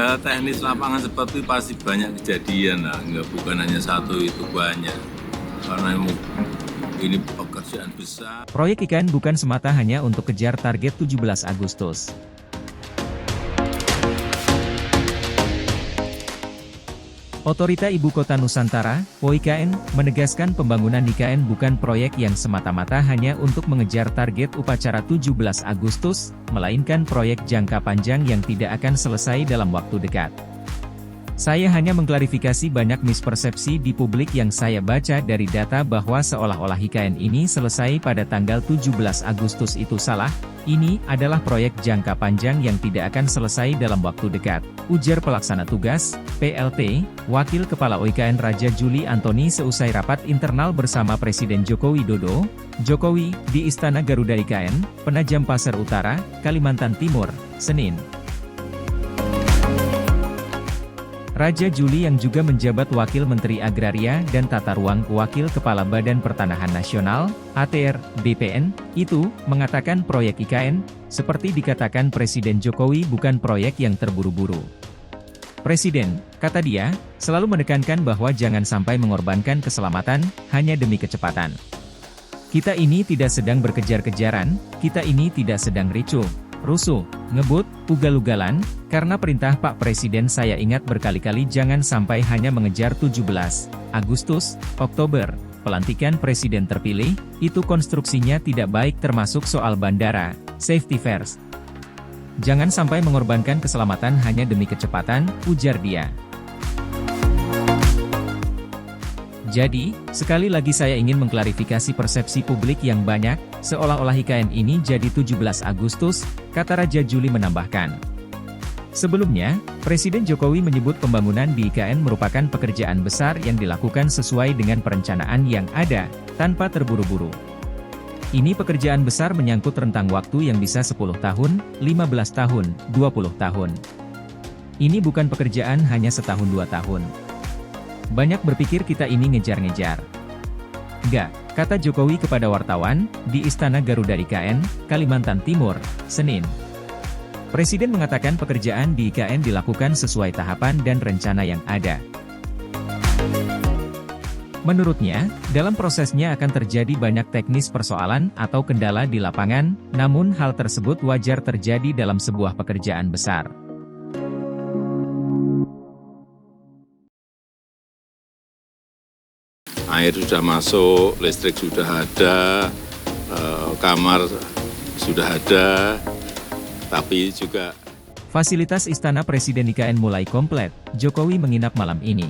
hal teknis lapangan seperti itu pasti banyak kejadian lah, bukan hanya satu, itu banyak. Karena ini pekerjaan besar. Proyek IKN bukan semata hanya untuk kejar target 17 Agustus. Otorita Ibu Kota Nusantara, (OIKN), menegaskan pembangunan IKN bukan proyek yang semata-mata hanya untuk mengejar target upacara 17 Agustus, melainkan proyek jangka panjang yang tidak akan selesai dalam waktu dekat. Saya hanya mengklarifikasi banyak mispersepsi di publik yang saya baca dari data bahwa seolah-olah IKN ini selesai pada tanggal 17 Agustus itu salah. Ini adalah proyek jangka panjang yang tidak akan selesai dalam waktu dekat, ujar Pelaksana Tugas, PLT, Wakil Kepala OIKN Raja Juli Antoni seusai rapat internal bersama Presiden Joko Widodo, Jokowi, di Istana Garuda IKN, Penajam Pasar Utara, Kalimantan Timur, Senin. Raja Juli yang juga menjabat Wakil Menteri Agraria dan Tata Ruang Wakil Kepala Badan Pertanahan Nasional, ATR, BPN, itu, mengatakan proyek IKN, seperti dikatakan Presiden Jokowi bukan proyek yang terburu-buru. Presiden, kata dia, selalu menekankan bahwa jangan sampai mengorbankan keselamatan, hanya demi kecepatan. Kita ini tidak sedang berkejar-kejaran, kita ini tidak sedang ricuh, rusuh, ngebut, ugal-ugalan, karena perintah Pak Presiden saya ingat berkali-kali jangan sampai hanya mengejar 17 Agustus, Oktober, pelantikan Presiden terpilih, itu konstruksinya tidak baik termasuk soal bandara, safety first. Jangan sampai mengorbankan keselamatan hanya demi kecepatan, ujar dia. Jadi, sekali lagi saya ingin mengklarifikasi persepsi publik yang banyak, seolah-olah IKN ini jadi 17 Agustus, kata Raja Juli menambahkan. Sebelumnya, Presiden Jokowi menyebut pembangunan di IKN merupakan pekerjaan besar yang dilakukan sesuai dengan perencanaan yang ada, tanpa terburu-buru. Ini pekerjaan besar menyangkut rentang waktu yang bisa 10 tahun, 15 tahun, 20 tahun. Ini bukan pekerjaan hanya setahun 2 tahun. Banyak berpikir kita ini ngejar-ngejar. Enggak, kata Jokowi kepada wartawan, di Istana Garuda IKN, Kalimantan Timur, Senin. Presiden mengatakan pekerjaan di IKN dilakukan sesuai tahapan dan rencana yang ada. Menurutnya, dalam prosesnya akan terjadi banyak teknis persoalan atau kendala di lapangan, namun hal tersebut wajar terjadi dalam sebuah pekerjaan besar. Air sudah masuk, listrik sudah ada, kamar sudah ada, tapi juga fasilitas Istana Presiden IKN mulai komplit, Jokowi menginap malam ini.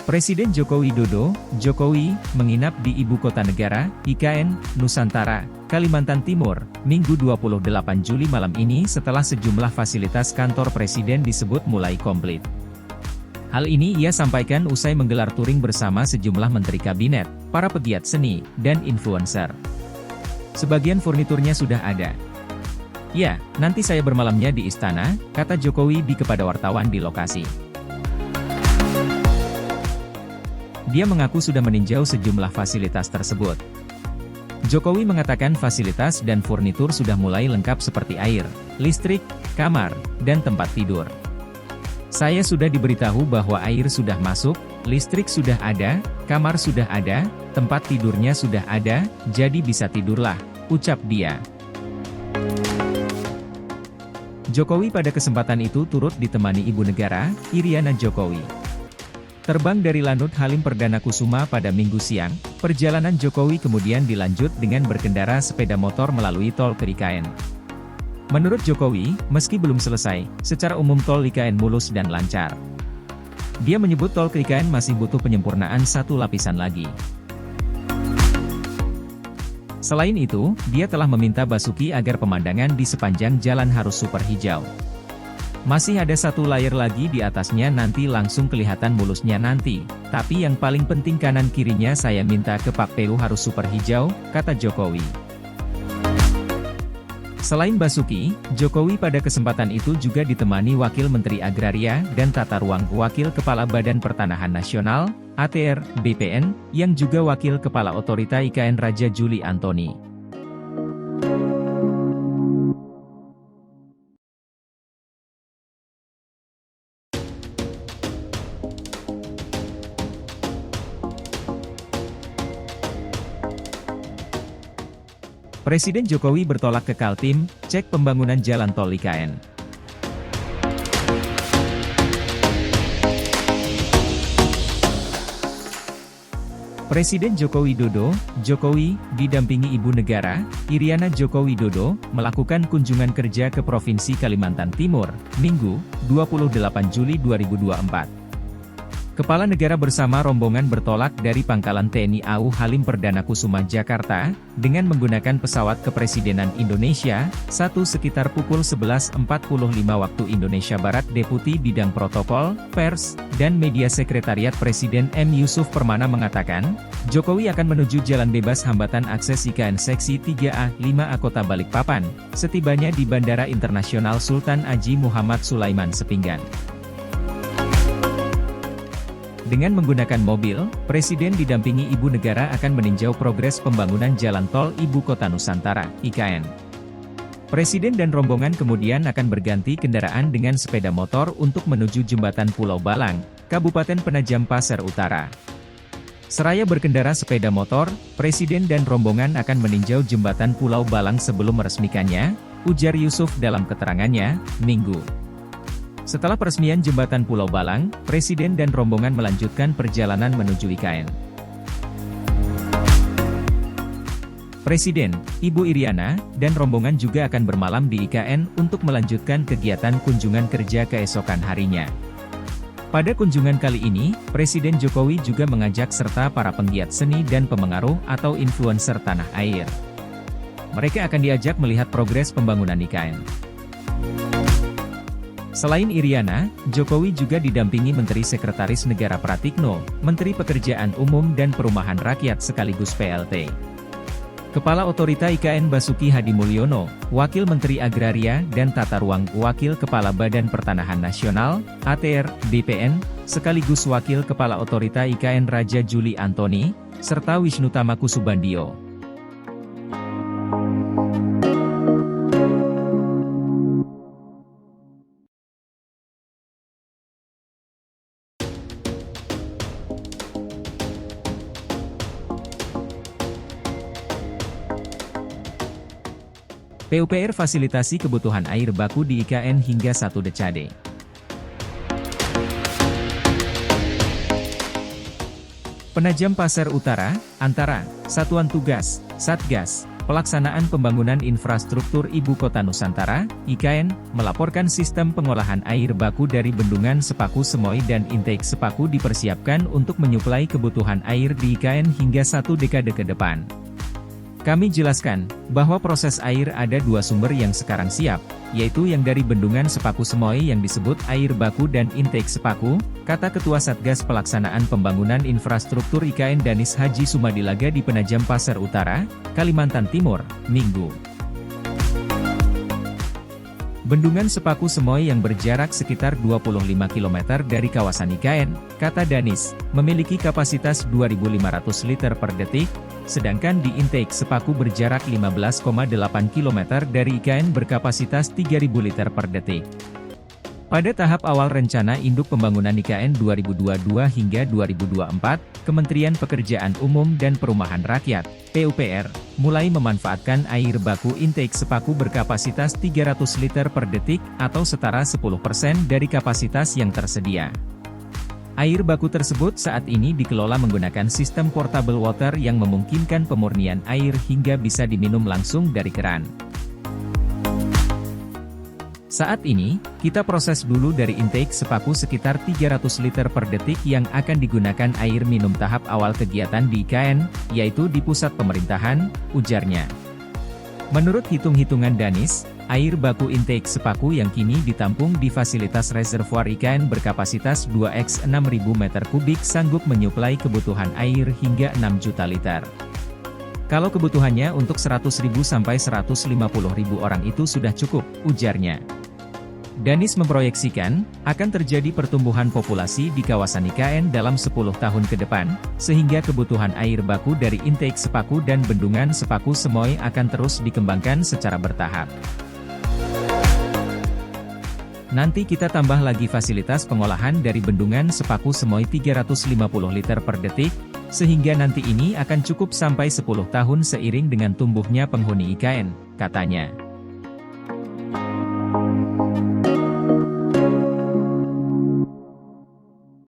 Presiden Joko Widodo, Jokowi, menginap di Ibu Kota Negara, IKN, Nusantara, Kalimantan Timur, Minggu 28 Juli malam ini setelah sejumlah fasilitas kantor Presiden disebut mulai komplit. Hal ini ia sampaikan usai menggelar touring bersama sejumlah menteri kabinet, para pegiat seni, dan influencer. Sebagian furniturnya sudah ada. Ya, nanti saya bermalamnya di istana, kata Jokowi kepada wartawan di lokasi. Dia mengaku sudah meninjau sejumlah fasilitas tersebut. Jokowi mengatakan fasilitas dan furnitur sudah mulai lengkap seperti air, listrik, kamar, dan tempat tidur. Saya sudah diberitahu bahwa air sudah masuk, listrik sudah ada, kamar sudah ada, tempat tidurnya sudah ada, jadi bisa tidurlah, ucap dia. Jokowi pada kesempatan itu turut ditemani Ibu Negara, Iriana Jokowi. Terbang dari Lanut Halim Perdana Kusuma pada Minggu siang, perjalanan Jokowi kemudian dilanjut dengan berkendara sepeda motor melalui tol ke IKN. Menurut Jokowi, meski belum selesai, secara umum tol IKN mulus dan lancar. Dia menyebut tol ke IKN masih butuh penyempurnaan satu lapisan lagi. Selain itu, dia telah meminta Basuki agar pemandangan di sepanjang jalan harus super hijau. Masih ada satu layer lagi di atasnya nanti langsung kelihatan mulusnya nanti, tapi yang paling penting kanan kirinya saya minta ke Pak PU harus super hijau, kata Jokowi. Selain Basuki, Jokowi pada kesempatan itu juga ditemani Wakil Menteri Agraria dan Tata Ruang Wakil Kepala Badan Pertanahan Nasional, ATR, BPN, yang juga Wakil Kepala Otorita IKN Raja Juli Antoni. Presiden Jokowi bertolak ke Kaltim, cek pembangunan jalan tol IKN. Presiden Joko Widodo, Jokowi, didampingi Ibu Negara, Iriana Joko Widodo, melakukan kunjungan kerja ke Provinsi Kalimantan Timur, Minggu, 28 Juli 2024. Kepala negara bersama rombongan bertolak dari Pangkalan TNI AU Halim Perdana Kusuma Jakarta, dengan menggunakan pesawat kepresidenan Indonesia, sekitar pukul 11.45 waktu Indonesia Barat. Deputi Bidang Protokol, Pers, dan Media Sekretariat Presiden M. Yusuf Permana mengatakan, Jokowi akan menuju Jalan Bebas Hambatan Akses IKN Seksi 3A-5A Kota Balikpapan, setibanya di Bandara Internasional Sultan Haji Muhammad Sulaiman Sepinggan. Dengan menggunakan mobil, Presiden didampingi Ibu Negara akan meninjau progres pembangunan Jalan Tol Ibu Kota Nusantara, IKN. Presiden dan rombongan kemudian akan berganti kendaraan dengan sepeda motor untuk menuju Jembatan Pulau Balang, Kabupaten Penajam Pasir Utara. Seraya berkendara sepeda motor, Presiden dan rombongan akan meninjau Jembatan Pulau Balang sebelum meresmikannya, ujar Yusuf dalam keterangannya, Minggu. Setelah peresmian Jembatan Pulau Balang, Presiden dan rombongan melanjutkan perjalanan menuju IKN. Presiden, Ibu Iriana, dan rombongan juga akan bermalam di IKN untuk melanjutkan kegiatan kunjungan kerja keesokan harinya. Pada kunjungan kali ini, Presiden Jokowi juga mengajak serta para penggiat seni dan pemengaruh atau influencer tanah air. Mereka akan diajak melihat progres pembangunan IKN. Selain Iriana, Jokowi juga didampingi Menteri Sekretaris Negara Pratikno, Menteri Pekerjaan Umum dan Perumahan Rakyat sekaligus PLT. Kepala Otorita IKN Basuki Hadi Mulyono, Wakil Menteri Agraria dan Tata Ruang, Wakil Kepala Badan Pertanahan Nasional, ATR, BPN, sekaligus Wakil Kepala Otorita IKN Raja Juli Antoni, serta Wisnu Tama Kusubandio. PUPR fasilitasi kebutuhan air baku di IKN hingga 1 dekade. Penajam Pasir Utara, antara Satuan Tugas, Satgas, Pelaksanaan Pembangunan Infrastruktur Ibu Kota Nusantara, IKN, melaporkan sistem pengolahan air baku dari Bendungan Sepaku Semoy dan intake Sepaku dipersiapkan untuk menyuplai kebutuhan air di IKN hingga 1 dekade ke depan. Kami jelaskan, bahwa proses air ada 2 sumber yang sekarang siap, yaitu yang dari Bendungan Sepaku Semoy yang disebut air baku dan intake Sepaku, kata Ketua Satgas Pelaksanaan Pembangunan Infrastruktur IKN Danis Haji Sumadilaga di Penajam Pasir Utara, Kalimantan Timur, Minggu. Bendungan Sepaku Semoy yang berjarak sekitar 25 km dari kawasan IKN, kata Danis, memiliki kapasitas 2.500 liter per detik, sedangkan di intake Sepaku berjarak 15,8 km dari IKN berkapasitas 3.000 liter per detik. Pada tahap awal rencana induk pembangunan IKN 2022 hingga 2024, Kementerian Pekerjaan Umum dan Perumahan Rakyat, PUPR, mulai memanfaatkan air baku intake Sepaku berkapasitas 300 liter per detik, atau setara 10% dari kapasitas yang tersedia. Air baku tersebut saat ini dikelola menggunakan sistem portable water yang memungkinkan pemurnian air hingga bisa diminum langsung dari keran. Saat ini, kita proses dulu dari intake Sepaku sekitar 300 liter per detik yang akan digunakan air minum tahap awal kegiatan di IKN, yaitu di pusat pemerintahan, ujarnya. Menurut hitung-hitungan Danis, air baku intake Sepaku yang kini ditampung di fasilitas reservoir IKN berkapasitas 2x 6.000 meter kubik sanggup menyuplai kebutuhan air hingga 6 juta liter. Kalau kebutuhannya untuk 100.000 sampai 150.000 orang itu sudah cukup, ujarnya. Danis memproyeksikan, akan terjadi pertumbuhan populasi di kawasan IKN dalam 10 tahun ke depan, sehingga kebutuhan air baku dari intake Sepaku dan Bendungan Sepaku Semoy akan terus dikembangkan secara bertahap. Nanti kita tambah lagi fasilitas pengolahan dari Bendungan Sepaku Semoy 350 liter per detik, Sehingga nanti ini akan cukup sampai 10 tahun seiring dengan tumbuhnya penghuni IKN, katanya.